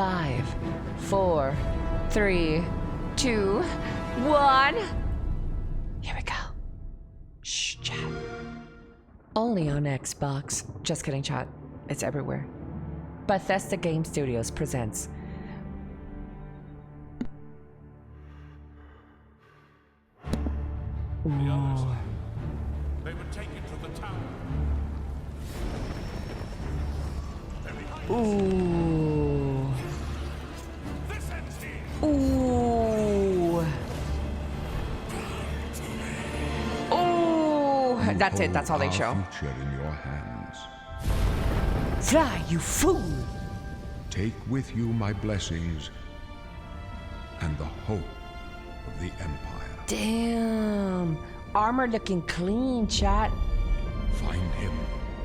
5, 4, 3, 2, 1. Here we go. Shh, chat. Only on Xbox. Just kidding, chat. It's everywhere. Bethesda Game Studios presents The others, they would take it to the tower. Ooh. This ends here. Ooh. Ooh. That's it. That's all they show. Future in your hands. Fly, you fool. Take with you my blessings and the hope of the Empire. Damn. Armor looking clean, chat. Find him.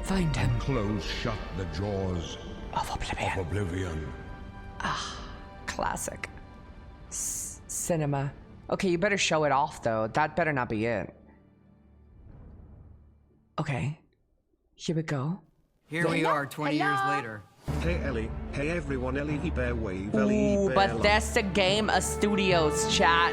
Find him. Close shut the jaws Of Oblivion. of Oblivion. Classic. Cinema. Okay, you better show it off, though. That better not be it. Okay. Here we go. Here we are 20 years later. Hey Elly, hey everyone, Elly bear wave, Elly Ooh, bear Bethesda Game Studios, chat.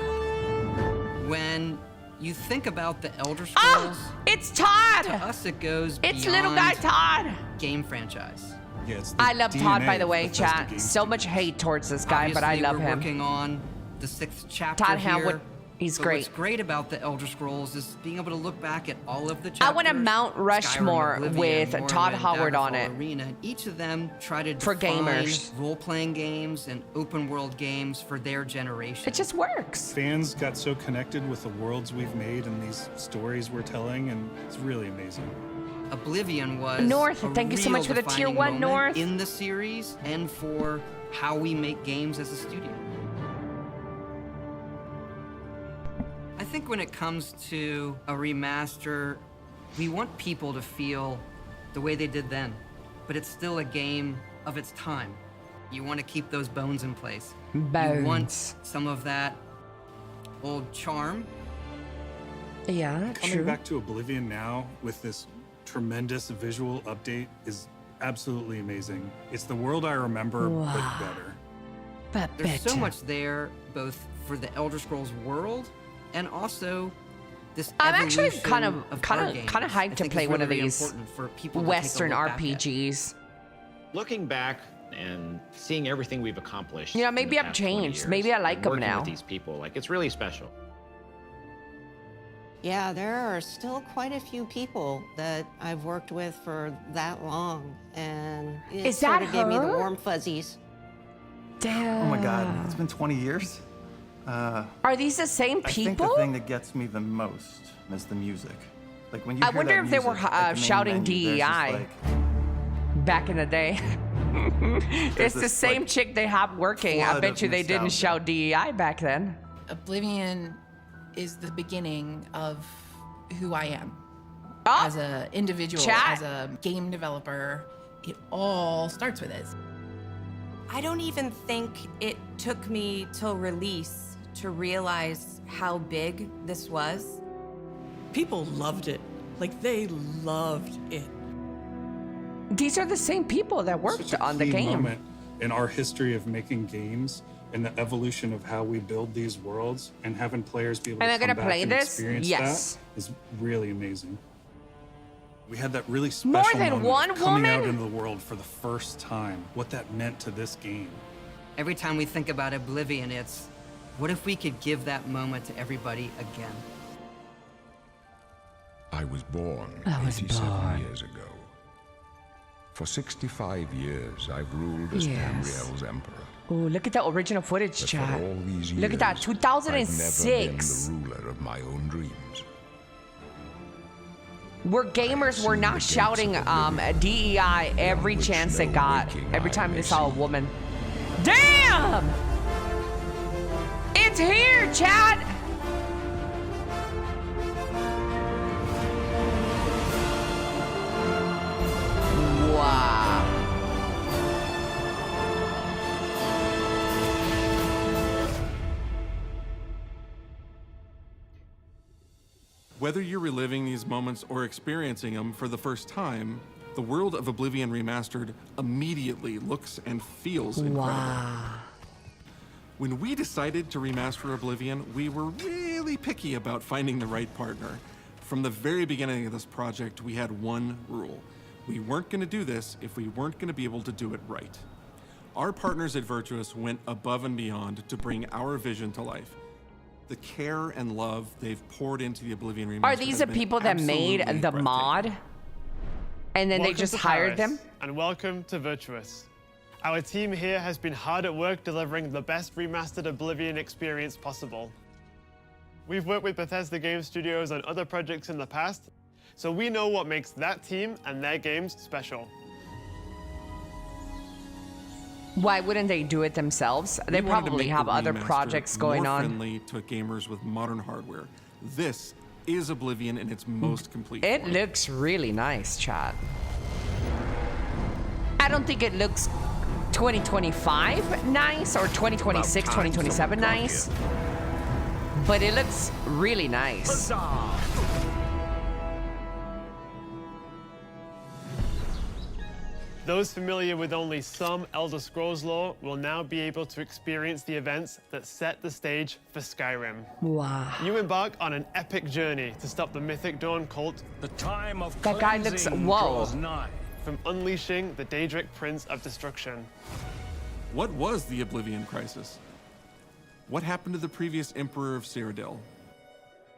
When you think about the Elder Scrolls, Oh, it's Todd. to us it goes It's beyond little guy Todd. game franchise. Yeah, it's the I love Todd, DNA by the of way, Bethesda chat. Game So much hate towards this guy, but I Obviously, love we're him. working on the 6th chapter Todd here. Howard, he's but great. What's great about the Elder Scrolls is being able to look back at all of the chapters. I want a Mount Rushmore Skyrim, with Oblivion, Todd Morrowind, Howard on Daggerfall, it. Arena, and each of them try to For define gamers. role-playing games and open-world games for their generation. It just works. Fans got so connected with the worlds we've made and these stories we're telling, and it's really amazing. Oblivion was North, a thank you so real much for the tier defining 1, moment North. in the series and for how we make games as a studio. I think when it comes to a remaster, we want people to feel the way they did then, but it's still a game of its time. You want to keep those bones in place. You want Bones. some of that old charm. Yeah, Coming true. back to Oblivion now with this tremendous visual update is absolutely amazing. It's the world I remember, Wow. but better. But There's so better. much there, both for the Elder Scrolls world and also this I'm actually evolution kind of card games. hyped I to think play it's one of really these important for people to take a Western look back at. RPGs. Looking back and seeing everything we've accomplished. You know, in maybe the I've past 20 changed. years, Maybe I like and 'em working now. With these people, like it's really special. Yeah, there are still quite a few people that I've worked with for that long, and it Is sort that of gave me the her? warm fuzzies. Damn. Oh my God, it's been 20 years. Are these the same I think the people? thing that gets me the most is the music. Like when you I hear wonder that if they were, music at the main shouting menu, there's just, DEI. like, Back in the day. It's the this, same like, chick they have working. I flood bet of you they didn't nostalgia. shout DEI back then. Oblivion is the beginning of who I am Oh, as an individual, Chat. as a game developer. It all starts with it. I don't even think it took me till release to realize how big this was. People loved it. Like, they loved it. these are the same people that worked Such a on the key game. moment in our history of making games and the evolution of how we build these worlds and having players be able Am I to come gonna back play and this? experience Yes. that is really amazing. We had that really More special than moment one of coming out woman? into the world for the first time, what that meant to this game. Every time we think about Oblivion, it's what if we could give that moment to everybody again? I was born I was 87 born. years ago. For 65 years, I've ruled as Yes. Tamriel's emperor. Ooh, look at the original footage, But chat. for all these years, Look at that, I've never 2006. been the ruler of my own dreams. We're gamers were seen the not gates shouting of Oblivion, DEI every which chance they no got. waking Every eye time they may saw a see. woman. Damn! It's here, chat! Wow. Whether you're reliving these moments or experiencing them for the first time, The world of Oblivion Remastered immediately looks and feels incredible. Wow. When we decided to remaster Oblivion, we were really picky about finding the right partner. From the very beginning of this project, we had one rule. We weren't going to do this if we weren't going to be able to do it right. Our partners at Virtuous went above and beyond to bring our vision to life. The care and love they've poured into the Oblivion Remastered. Are these the people that made the mod? And then they just hired them? And welcome to Virtuous. Our team here has been hard at work delivering the best remastered Oblivion experience possible. We've worked with Bethesda Game Studios on other projects in the past, so we know what makes that team and their games special. Why wouldn't they do it themselves? They probably have other projects going on. Friendly to gamers with modern hardware. This is Oblivion in its most complete It form. looks really nice, chat. I don't think it looks 2025 nice or 2026, 2027 nice. But it looks really nice. Those familiar with only some Elder Scrolls lore will now be able to experience the events that set the stage for Skyrim. Wow. You embark on an epic journey to stop the Mythic Dawn cult. The time of that guy looks, whoa. nigh. From unleashing the Daedric Prince of Destruction. What was the Oblivion Crisis? What happened to the previous Emperor of Cyrodiil?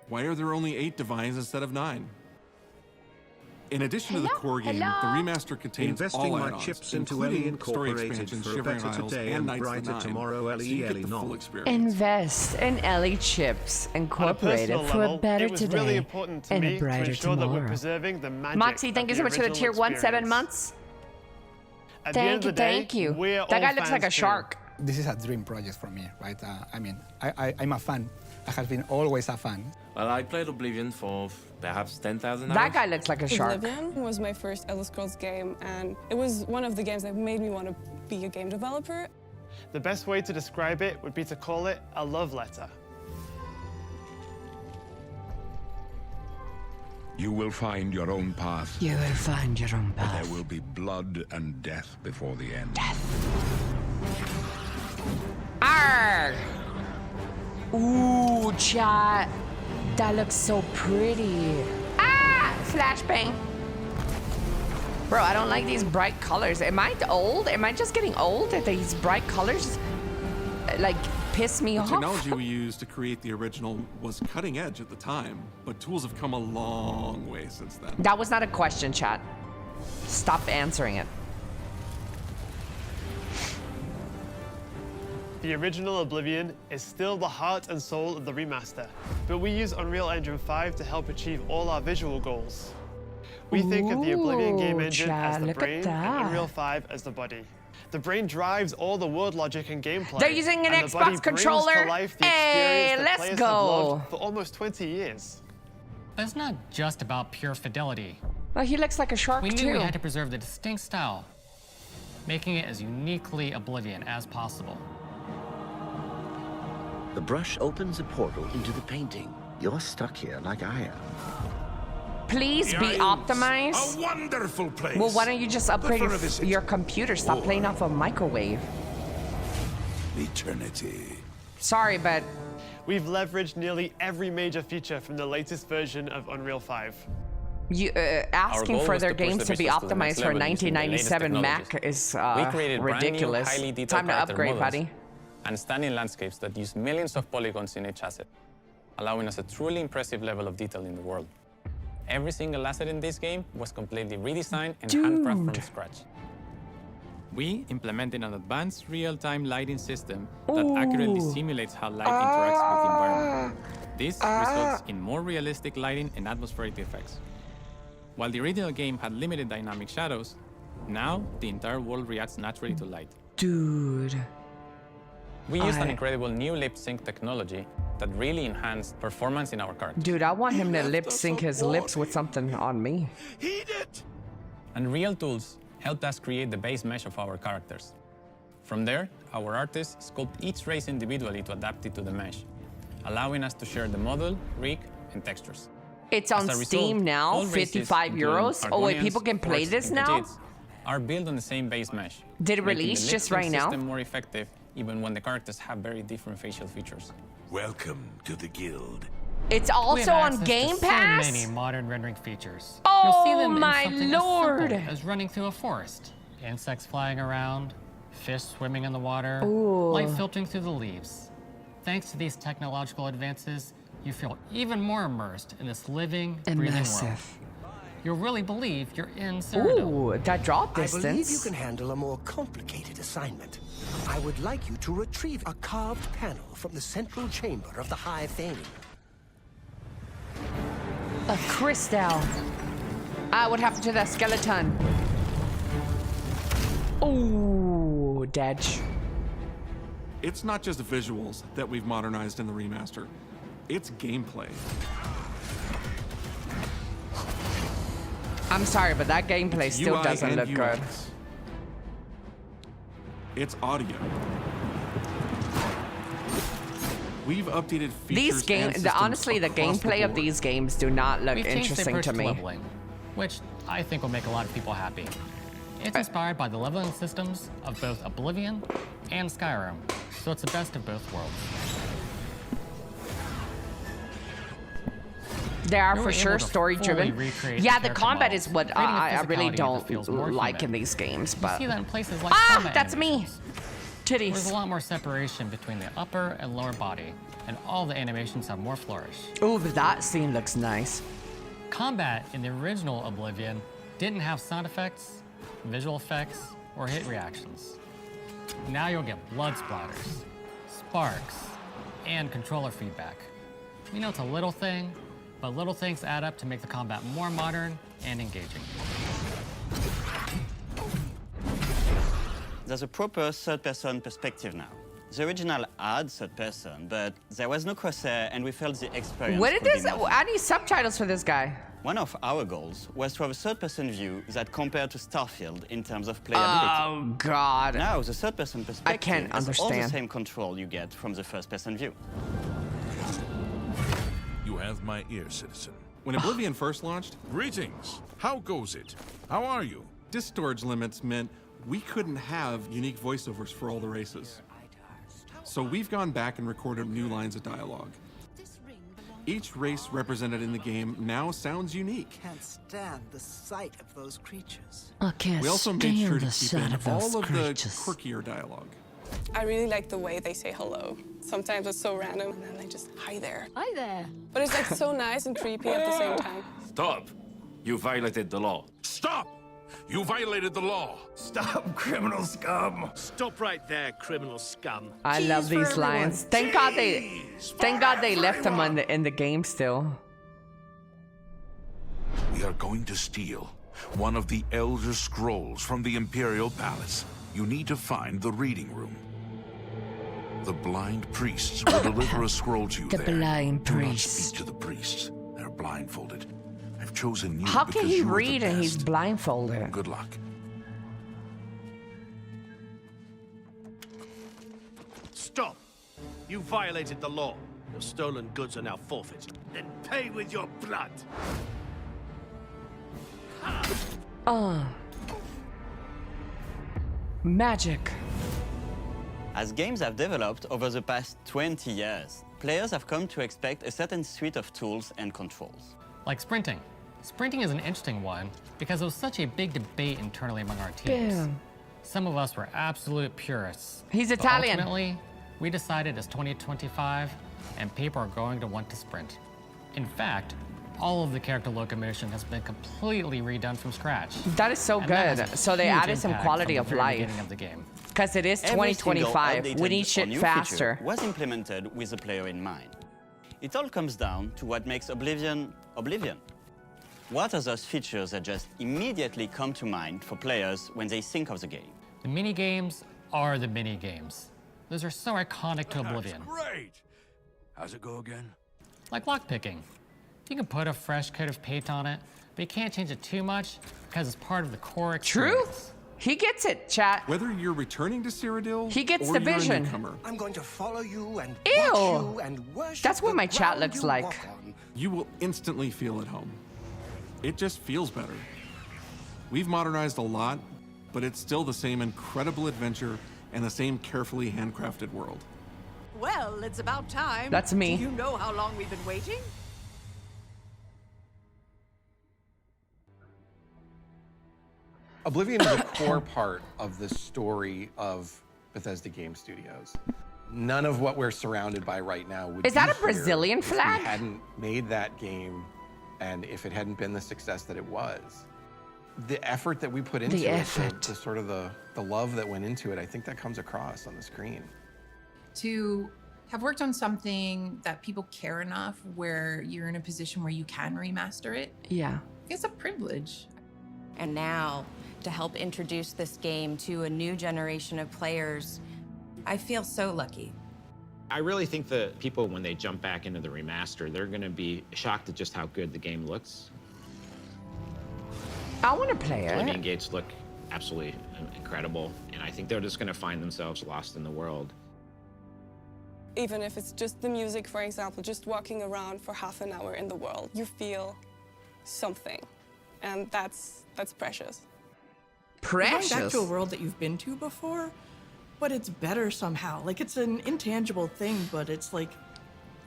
Why are there only 8 divines instead of 9? In addition to the core game, the remaster contains Investing all my add-ons, chips into Elly including story Incorporated expansions, for a Shivering better Isles, today and and Knights of brighter the Nine, tomorrow. so Elly, you get Elly, the full no. experience. Invest in Elly Chips Incorporated On a for personal a better level, it was really today important to and me a to brighter ensure that we're tomorrow. preserving the magic Moxie, thank you so much for the tier 1 7 months. At the end of the day, Thank you. we're That all guy looks like a fans too. shark. This is a dream project for me, right? I'm a fan. I have been always a fan. Well, I played Oblivion for perhaps 10,000 hours. That guy looks like a shark. Oblivion was my first Elder Scrolls game, and it was one of the games that made me want to be a game developer. The best way to describe it would be to call it a love letter. You will find your own path. You will find your own But path. there will be blood and death before the end. Arrgh! Ooh, chat. That looks so pretty. Ah! Flashbang. Bro, I don't like these bright colors. Am I old? Am I just getting old that these bright colors, like, piss me The off? technology we used to create the original was cutting edge at the time, but tools have come a long way since then. That was not a question, chat. Stop answering it. The original Oblivion is still the heart and soul of the remaster, but we use Unreal Engine 5 to help achieve all our visual goals. We think of the Oblivion game Ooh, engine Chad, as the look at brain and that. Unreal 5 as the body. The brain drives all the world logic and gameplay. They're using an and the body Xbox brings controller. To life the Hey, experience that let's players go. have loved for almost 20 years. But it's not just about pure fidelity. Well, he looks like a shark, We knew too. we had to preserve the distinct style, making it as uniquely Oblivion as possible. The brush opens a portal into the painting. You're stuck here like I am. Please be optimized. A wonderful place. Well, why don't you just upgrade The fun of it. your computer? Stop playing off a microwave. Eternity. Sorry, but We've leveraged nearly every major feature from the latest version of Unreal 5. you asking goal for was their to push games the to be business to the next optimized for level using the latest 1997 Mac technologies. is We created brand new, ridiculous. highly detailed Time to character upgrade, models buddy. and stunning landscapes that use millions of polygons in each asset, allowing us a truly impressive level of detail in the world. Every single asset in this game was completely redesigned and handcrafted from scratch. We implemented an advanced real-time lighting system that accurately simulates how light interacts with the environment. This results in more realistic lighting and atmospheric effects. While the original game had limited dynamic shadows, now the entire world reacts naturally to light. Dude. We used an incredible new lip sync technology that really enhanced performance in our characters. Dude, I want him to lip sync his lips with something on me. And Real Tools helped us create the base mesh of our characters. From there, our artists sculpt each race individually to adapt it to the mesh, allowing us to share the model, rig, and textures. It's on As a result, Steam now, all races, 55 including euros. Oh wait, Argonians, people can play orcs, this and now? Khajiits, are built on the same base mesh. Did it making release the just lip right sync now? system more effective, even when the characters have very different facial features. Welcome to the guild. It's We have also on access Game to Pass? So many modern rendering features. Oh, You'll see them my in something lord. as simple as running through a forest, insects flying around, fish swimming in the water, Ooh. light filtering through the leaves. Thanks to these technological advances, you feel even more immersed in this living, breathing world. Immersive. You'll really believe you're in Cyrodiil. Ooh, that drop I believe you distance. can handle a more complicated assignment. I would like you to retrieve a carved panel from the central chamber of the High Fane. A crystal. Ah, what happened to that skeleton? Ooh, dead. It's not just visuals that we've modernized in the remaster. It's gameplay. I'm sorry, but that gameplay still UI doesn't and look good. UX. It's audio. We've updated features These games, and systems honestly, the across the gameplay of board. these games do not look We've changed the interesting approach to me. leveling, which I think will make a lot of people happy. It's inspired by the leveling systems of both Oblivion and Skyrim, so it's the best of both worlds. They are You're for able sure to story driven. fully recreate Yeah, the the character combat models, is what creating a I really physicality don't that feels more like human. in these games. You But see that in places like ah, combat that's me. animations. There's a Titties. lot more separation between the upper and lower body, and all the animations have more flourish. Ooh, that scene looks nice. Combat in the original Oblivion didn't have sound effects, visual effects, or hit reactions. Now you'll get blood splatters, sparks, and controller feedback. You know, it's a little thing, but little things add up to make the combat more modern and engaging. There's a proper third-person perspective now. The original had third-person, but there was no crosshair, and we felt the experience. What did could be this? more. I need subtitles for this guy. One of our goals was to have a third-person view that compared to Starfield in terms of playability. Oh God! Now the third-person perspective I can't has all the understand. same control you get from the first-person view. You have my ear, citizen. When Oblivion first launched, Greetings. How goes it? How are you? disk storage limits meant we couldn't have unique voiceovers for all the races. So we've gone back and recorded new lines of dialogue. Each race represented in the game now sounds unique. Can't stand the sight of those creatures. I can't We also made sure to stand keep the in sight of those all of the creatures. quirkier dialogue. I really like the way they say hello. Sometimes it's so random, and then they just, hi there. Hi there. But it's like so nice and creepy at the same time. Stop! You violated the law. Stop! You violated the law. Stop, criminal scum! Stop right there, criminal scum. I love these lines. Thank God they left them in the game still. We are going to steal one of the Elder Scrolls from the Imperial Palace. You need to find the reading room. The blind priests will deliver a scroll to you The there. blind Do not priests. speak to the priests. They're blindfolded. I've chosen you How can because he you are the read and he's best. blindfolded? Good luck. Stop. You violated the law. Your stolen goods are now forfeit. Then pay with your blood. Magic. As games have developed over the past 20 years, players have come to expect a certain suite of tools and controls. Like sprinting. Sprinting is an interesting one because there was such a big debate internally among our teams. Damn. Some of us were absolute purists. He's but Italian. Ultimately, we decided it's 2025 and people are going to want to sprint. In fact, all of the character locomotion has been completely redone from scratch. That is so And that good. has a So they huge added some impact quality from of the very life. beginning of the game. Because it is Every single 2025. We updated need or shit new faster. feature was implemented with the player in mind. It all comes down to what makes Oblivion Oblivion. What are those features that just immediately come to mind for players when they think of the game? The mini games are the mini games. Those are so iconic to Oblivion. Great. How's it go again? Like lockpicking. You can put a fresh coat of paint on it, but you can't change it too much because it's part of the core True? experience. He gets it, chat. Whether you're returning to Cyrodiil, He gets or the you're a vision. newcomer, I'm going to follow you and Ew. watch you and worship That's what the my chat ground looks you like. walk on. you will instantly feel at home. It just feels better. We've modernized a lot, but it's still the same incredible adventure and the same carefully handcrafted world. Well, it's about time. That's me. Do you know how long we've been waiting? Oblivion is a core part of the story of Bethesda Game Studios. None of what we're surrounded by right now would Is that be a Brazilian here flag? If we hadn't made that game and if it hadn't been the success that it was. The effort that we put into The it, effort. the sort of the love that went into it, I think that comes across on the screen. To have worked on something that people care enough where you're in a position where you can remaster it, Yeah. it's a privilege. And now, to help introduce this game to a new generation of players, I feel so lucky. I really think that people, when they jump back into the remaster, they're going to be shocked at just how good the game looks. I want to play it. Oblivion gates look absolutely incredible, and I think they're just going to find themselves lost in the world. Even if it's just the music, for example, just walking around for half an hour in the world, you feel something, and that's precious. You're going back to a world that you've been to before, but it's better somehow. Like, it's an intangible thing, but it's like,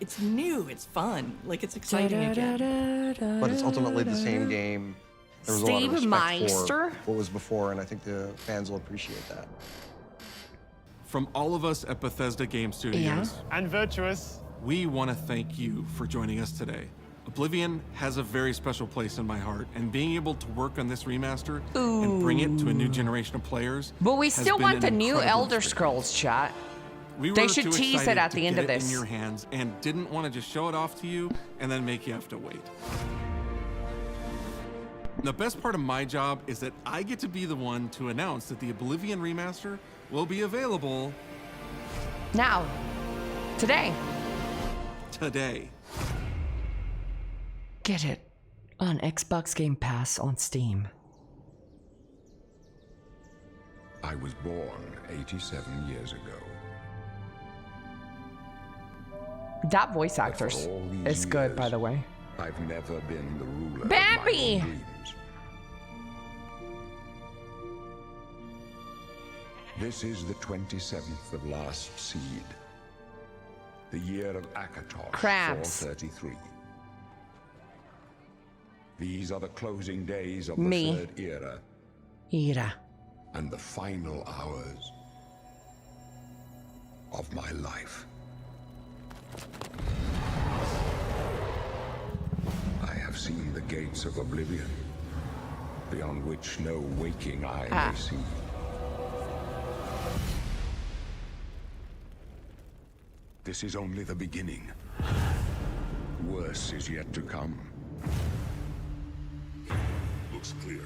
it's new, it's fun, like, it's exciting again. But it's ultimately the same game. There was a lot of Steve respect Meister? for what was before, and I think the fans will appreciate that. From all of us at Bethesda Game Studios, And Virtuous. we want to thank you for joining us today. Oblivion has a very special place in my heart, and being able to work on this remaster and bring it to a new generation of players. But we has still been want an the new incredible Elder experience. Scrolls, chat. We They were should too tease it excited at the to end get of it this. in your hands and didn't want to just show it off to you and then make you have to wait. The best part of my job is that I get to be the one to announce that the Oblivion Remaster will be available Now. Today. today. Get it on Xbox Game Pass on Steam. I was born 87 years ago. That voice But actor for all these is good, years, by the way. I've never been the ruler Bambi! of my own dreams. This is the 27th of last seed. The year of Akatosh, Crabs. 433. These are the closing days of Me. the third era Ira. and the final hours of my life. I have seen the gates of Oblivion, beyond which no waking eye may see. This is only the beginning. Worse is yet to come. Looks clear.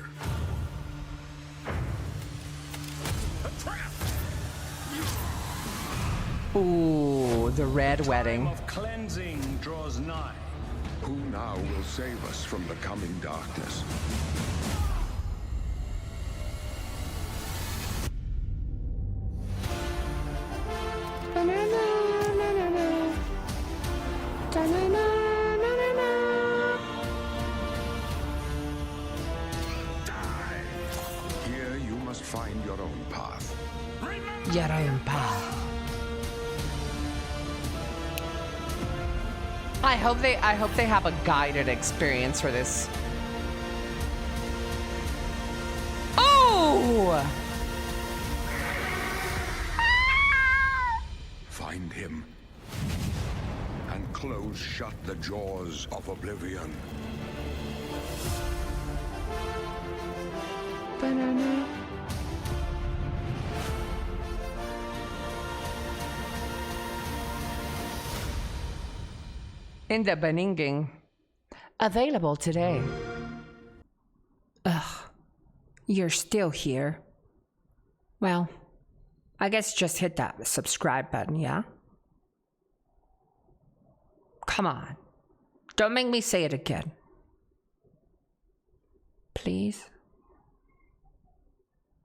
Ooh, the red wedding. Of cleansing draws nigh. Who now will save us from the coming darkness? Here you must find your own path. Your own path. I hope they have a guided experience for this. Oh! Find him and close shut the jaws of Oblivion. In the Beninging. Available today. Ugh. You're still here. Well, I guess just hit that subscribe button, yeah? Come on. Don't make me say it again. Please?